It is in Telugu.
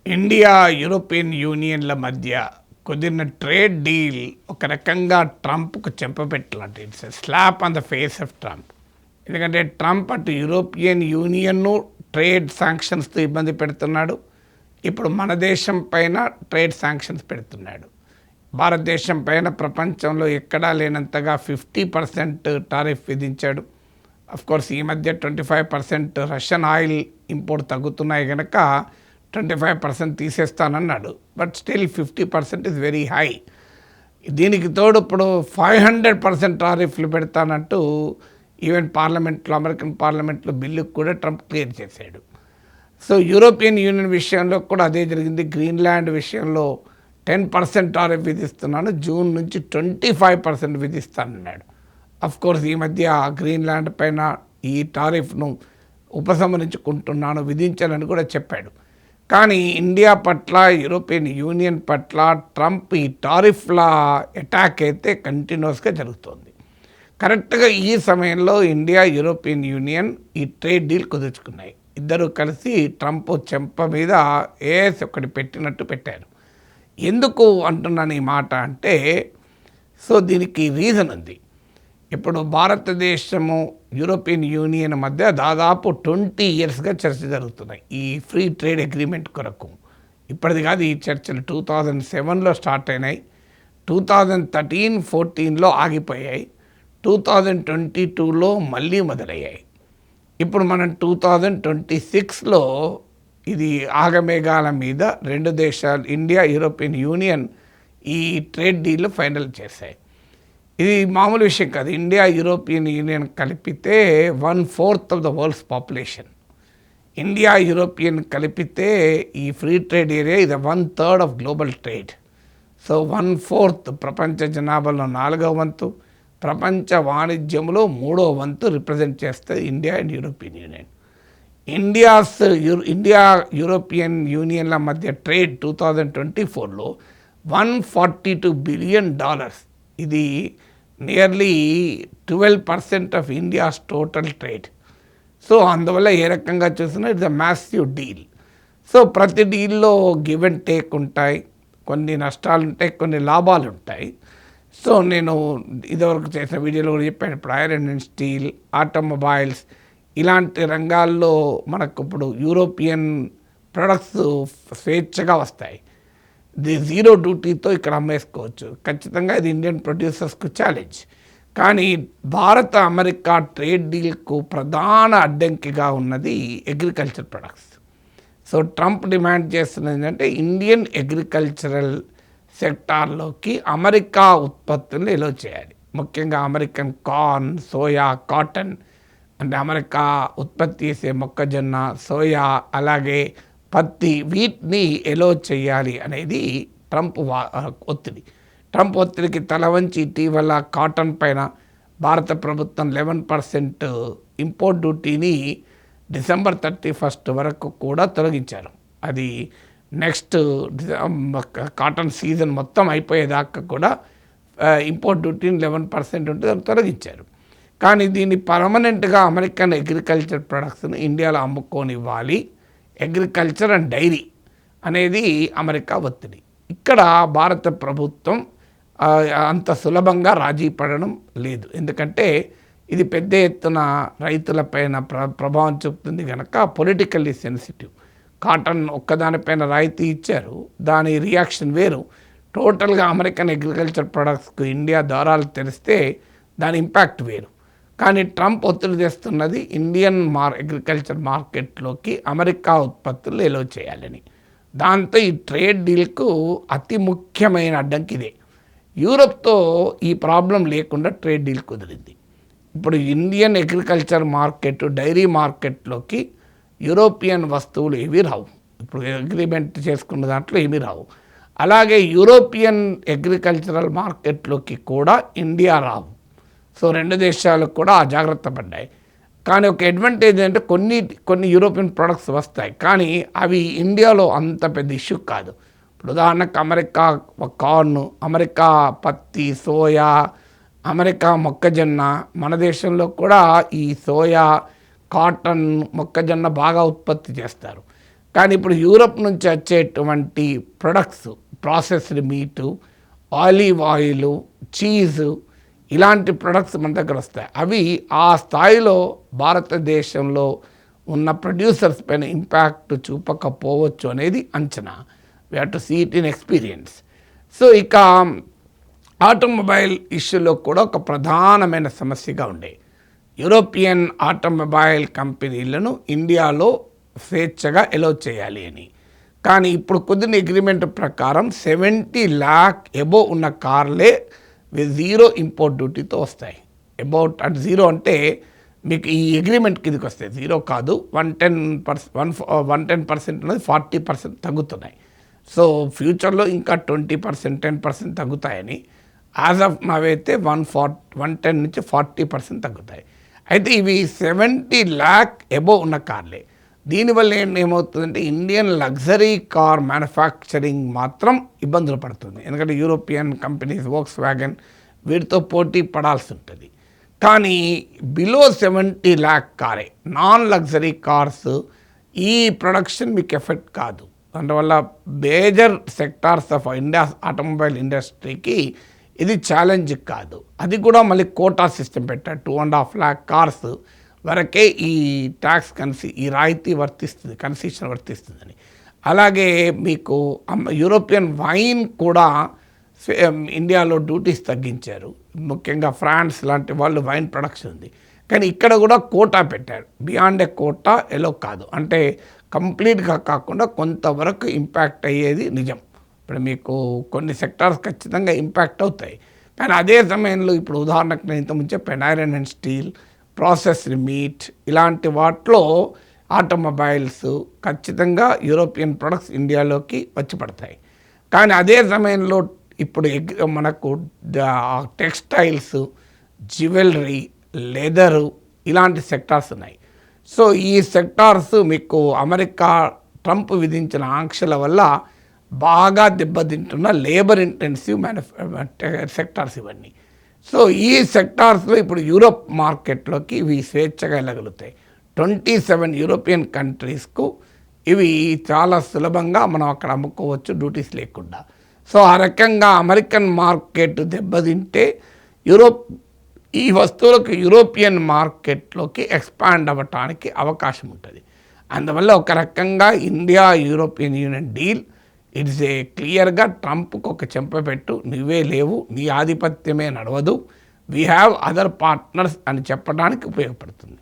ఇండియా, యూరోపియన్ యూనియన్ల మధ్య కుదిరిన ట్రేడ్ డీల్ ఒక రకంగా ట్రంప్కు చెంపపెట్టలాంటి it's slap on the face of Trump. ఎందుకంటే ట్రంప్ అటు యూరోపియన్ యూనియన్ను ట్రేడ్ శాంక్షన్స్తో ఇబ్బంది పెడుతున్నాడు. ఇప్పుడు మన దేశం పైన ట్రేడ్ శాంక్షన్స్ పెడుతున్నాడు. భారతదేశం పైన ప్రపంచంలో ఎక్కడా లేనంతగా 50% టారిఫ్ విధించాడు. కోర్స్ ఈ మధ్య 25% రష్యన్ ఆయిల్ ఇంపోర్ట్ తగ్గుతున్నాయి కనుక 25% తీసేస్తానన్నాడు. But still 50% is very high. దీనికి తోడు ఇప్పుడు 500% టారిఫ్లు పెడతానంటూ ఈవెన్ పార్లమెంట్లో, అమెరికన్ పార్లమెంట్లో బిల్లు కూడా ట్రంప్ క్లియర్ చేశాడు. సో యూరోపియన్ యూనియన్ విషయంలో కూడా అదే జరిగింది. గ్రీన్లాండ్ విషయంలో 10% టారిఫ్ విధిస్తున్నాను, జూన్ నుంచి 25% విధిస్తానన్నాడు. కోర్స్ ఈ మధ్య గ్రీన్లాండ్ పైన ఈ టారిఫ్ను ఉపసంహరించుకుంటున్నాను, విధించాలని కూడా చెప్పాడు. కానీ ఇండియా పట్ల, యూరోపియన్ యూనియన్ పట్ల ట్రంప్ ఈ టారిఫ్ల అటాక్ అయితే కంటిన్యూస్గా జరుగుతోంది. కరెక్ట్గా ఈ సమయంలో ఇండియా, యూరోపియన్ యూనియన్ ఈ ట్రేడ్ డీల్ కుదుర్చుకున్నాయి. ఇద్దరు కలిసి ట్రంప్ చెంప మీద ఒకటి పెట్టినట్టు పెట్టారు. ఎందుకు అంటున్నాను ఈ మాట అంటే, సో దీనికి రీజన్ ఉంది. ఇప్పుడు భారతదేశము, యూరోపియన్ యూనియన్ మధ్య దాదాపు 20 ఇయర్స్గా చర్చ జరుగుతున్నాయి ఈ ఫ్రీ ట్రేడ్ అగ్రిమెంట్ కొరకు. ఇప్పటిది కాదు ఈ చర్చలు. 2007లో స్టార్ట్ అయినాయి, 2013-14లో ఆగిపోయాయి, 2022లో మళ్ళీ మొదలయ్యాయి. ఇప్పుడు మనం 2026లో ఇది ఆగమేఘాల మీద రెండు దేశాలు, ఇండియా, యూరోపియన్ యూనియన్ ఈ ట్రేడ్ డీల్ ఫైనల్ చేశాయి. ఇది మామూలు విషయం కాదు. ఇండియా, యూరోపియన్ యూనియన్ కలిపితే 1/4 of the world's population. India, European కలిపితే ఈ ఫ్రీ ట్రేడ్ ఏరియా ఇది 1/3 ఆఫ్ గ్లోబల్ ట్రేడ్. సో 1/4 ప్రపంచ జనాభాలో 4వ వంతు, ప్రపంచ వాణిజ్యంలో 3వ వంతు రిప్రజెంట్ చేస్తుంది India and European union. India European యూనియన్ల మధ్య ట్రేడ్ 2024లో $142 బిలియన్. ఇది nearly 12% of India's total trade. So అందువల్ల ఏ రకంగా చూసినా it's a massive deal. So ప్రతి డీల్లో గివ్ అండ్ టేక్ ఉంటాయి, కొన్ని నష్టాలు ఉంటాయి, కొన్ని లాభాలు ఉంటాయి. సో నేను ఇదివరకు చేసిన వీడియోలో కూడా చెప్పాను, ఇప్పుడు ఐరన్ అండ్ స్టీల్, ఆటోమొబైల్స్ ఇలాంటి రంగాల్లో మనకు ఇప్పుడు యూరోపియన్ ప్రొడక్ట్స్ స్వేచ్ఛగా వస్తాయి. ఇది జీరో డ్యూటీతో ఇక్కడ అమ్మేసుకోవచ్చు. ఖచ్చితంగా ఇది ఇండియన్ ప్రొడ్యూసర్స్కు ఛాలెంజ్. కానీ భారత అమెరికా ట్రేడ్ డీల్కు ప్రధాన అడ్డంకిగా ఉన్నది agriculture products. So Trump demand చేస్తున్నది ఏంటంటే ఇండియన్ అగ్రికల్చరల్ సెక్టార్లోకి అమెరికా ఉత్పత్తులను ఎలో చేయాలి. ముఖ్యంగా అమెరికన్ కార్న్, సోయా, కాటన్, అంటే అమెరికా ఉత్పత్తి చేసే మొక్కజొన్న, సోయా, అలాగే పత్తి, వీటిని ఎలో చేయాలి అనేది ట్రంప్ ఒత్తిడి. ట్రంప్ ఒత్తిడికి తల వంచి ఇటీవల కాటన్ పైన భారత ప్రభుత్వం 11% ఇంపోర్ట్ డ్యూటీని డిసెంబర్ 31 వరకు కూడా తొలగించారు. అది నెక్స్ట్ కాటన్ సీజన్ మొత్తం అయిపోయేదాకా కూడా ఇంపోర్ట్ డ్యూటీని 11% ఉంటే దాన్ని తొలగించారు. కానీ దీన్ని పర్మనెంట్గా అమెరికన్ అగ్రికల్చర్ ప్రొడక్ట్స్ని ఇండియాలో అమ్ముకోనివ్వాలి, అగ్రికల్చర్ అండ్ డైరీ అనేది అమెరికా ఒత్తిడి. ఇక్కడ భారత ప్రభుత్వం అంత సులభంగా రాజీ పడడం లేదు. ఎందుకంటే ఇది పెద్ద ఎత్తున రైతులపైన ప్రభావం చూపుతుంది కనుక పొలిటికల్లీ సెన్సిటివ్. కాటన్ ఒక్కదానిపైన రాయితీ ఇచ్చారు, దాని రియాక్షన్ వేరు. టోటల్గా అమెరికన్ అగ్రికల్చర్ ప్రొడక్ట్స్కు ఇండియా ద్వారాలు తెరిస్తే దాని ఇంపాక్ట్ వేరు. కానీ ట్రంప్ ఒత్తిడి తెస్తున్నది ఇండియన్ అగ్రికల్చర్ మార్కెట్లోకి అమెరికా ఉత్పత్తులు ఎలో చేయాలని. దాంతో ఈ ట్రేడ్ డీల్కు అతి ముఖ్యమైన అడ్డంకి ఇదే. యూరోప్తో ఈ ప్రాబ్లం లేకుండా ట్రేడ్ డీల్ కుదిరింది. ఇప్పుడు ఇండియన్ అగ్రికల్చర్ మార్కెట్, డైరీ మార్కెట్లోకి యూరోపియన్ వస్తువులు ఏవి రావు. ఇప్పుడు అగ్రిమెంట్ చేసుకున్న దాంట్లో ఏమీ రావు. అలాగే యూరోపియన్ అగ్రికల్చరల్ మార్కెట్లోకి కూడా ఇండియా రావు. సో రెండు దేశాలు కూడా జాగ్రత్త పడ్డాయి. కానీ ఒక అడ్వాంటేజ్ అంటే కొన్ని యూరోపియన్ ప్రొడక్ట్స్ వస్తాయి, కానీ అవి ఇండియాలో అంత పెద్ద ఇష్యూ కాదు. ఇప్పుడు ఉదాహరణకు అమెరికా కార్న్, అమెరికా పత్తి, సోయా, అమెరికా మొక్కజొన్న, మన దేశంలో కూడా ఈ సోయా, కాటన్, మొక్కజొన్న బాగా ఉత్పత్తి చేస్తారు. కానీ ఇప్పుడు యూరప్ నుంచి వచ్చేటువంటి products, processed meat, olive oil, cheese, ఇలాంటి ప్రొడక్ట్స్ మన దగ్గర వస్తాయి. అవి ఆ స్థాయిలో భారతదేశంలో ఉన్న ప్రొడ్యూసర్స్ పైన ఇంపాక్ట్ చూపకపోవచ్చు అనేది అంచనా. We have to see it in experience. So ఇక ఆటోమొబైల్ ఇష్యూలో కూడా ఒక ప్రధానమైన సమస్యగా ఉండే యూరోపియన్ ఆటోమొబైల్ కంపెనీలను ఇండియాలో స్వేచ్ఛగా ఎలో చేయాలి అని. కానీ ఇప్పుడు కుదిరిన అగ్రిమెంట్ ప్రకారం 70 lakh ఎబోవ్ ఉన్న కార్లే జీరో ఇంపోర్ట్ డ్యూటీతో వస్తాయి. అబౌట్ అంటే జీరో అంటే మీకు ఈ అగ్రిమెంట్ కిందకి వస్తాయి, జీరో కాదు. 110% అనేది 40% తగ్గుతున్నాయి. సో ఫ్యూచర్లో ఇంకా 20%, 10% తగ్గుతాయని. యాజ్ ఆఫ్ నవైతే 110 నుంచి 40% తగ్గుతాయి. అయితే ఇవి 70 lakh ఎబోవ్ ఉన్న కార్లే. దీనివల్ల ఏమవుతుందంటే ఇండియన్ లగ్జరీ కార్ మ్యానుఫ్యాక్చరింగ్ మాత్రం ఇబ్బందులు పడుతుంది. ఎందుకంటే యూరోపియన్ కంపెనీస్, వోక్స్ వ్యాగన్ వీటితో పోటీ పడాల్సి ఉంటుంది. కానీ బిలో 70 lakh కారే, నాన్ లగ్జరీ కార్స్, ఈ ప్రొడక్షన్ మీకు ఎఫెక్ట్ కాదు. అందువల్ల major sectors of India automobile ఇండస్ట్రీకి ఇది ఛాలెంజ్ కాదు. అది కూడా మళ్ళీ కోటా సిస్టమ్ పెట్టారు. 2.5 lakh కార్స్ వరకే ఈ ట్యాక్స్ ఈ రాయితీ వర్తిస్తుంది, కన్సెషన్ వర్తిస్తుందని. అలాగే మీకు యూరోపియన్ వైన్ కూడా ఇండియాలో డ్యూటీస్ తగ్గించారు. ముఖ్యంగా ఫ్రాన్స్ లాంటి వాళ్ళు వైన్ ప్రొడక్షన్ ఉంది. కానీ ఇక్కడ కూడా కోటా పెట్టారు. బియాండ్ ఏ కోటా ఎలో కాదు. అంటే కంప్లీట్గా కాకుండా కొంతవరకు ఇంపాక్ట్ అయ్యేది నిజం. ఇప్పుడు మీకు కొన్ని సెక్టార్స్ ఖచ్చితంగా ఇంపాక్ట్ అవుతాయి. కానీ అదే సమయంలో ఇప్పుడు ఉదాహరణకు నేను ఇంతకుముందు చెప్పాను, iron and steel, processed meet, ఇలాంటి వాటిలో ఆటోమొబైల్స్ ఖచ్చితంగా యూరోపియన్ ప్రొడక్ట్స్ ఇండియాలోకి వచ్చి పడతాయి. కానీ అదే సమయంలో ఇప్పుడు మనకు టెక్స్టైల్స్, జ్యువెలరీ, లెదరు, ఇలాంటి సెక్టార్స్ ఉన్నాయి. సో ఈ సెక్టార్స్ మీకు అమెరికా ట్రంప్ విధించిన ఆంక్షల వల్ల బాగా దెబ్బతింటున్న లేబర్ ఇంటెన్సివ్ సెక్టార్స్ ఇవన్నీ. సో ఈ సెక్టార్స్లో ఇప్పుడు యూరోప్ మార్కెట్లోకి ఇవి స్వేచ్ఛగా వెళ్ళగలుగుతాయి. 27 యూరోపియన్ కంట్రీస్కు ఇవి చాలా సులభంగా మనం అక్కడ అమ్ముకోవచ్చు డ్యూటీస్ లేకుండా. సో ఆ రకంగా అమెరికన్ మార్కెట్ దెబ్బతింటే ఈ వస్తువులకు యూరోపియన్ మార్కెట్లోకి ఎక్స్పాండ్ అవ్వటానికి అవకాశం ఉంటుంది. అందువల్ల ఒక రకంగా India European union deal it's a క్లియర్గా ట్రంప్కి ఒక చెంపపెట్టు, నువ్వే లేవు, నీ ఆధిపత్యమే నడవదు, వీ హ్యావ్ అదర్ పార్ట్నర్స్ అని చెప్పడానికి ఉపయోగపడుతుంది.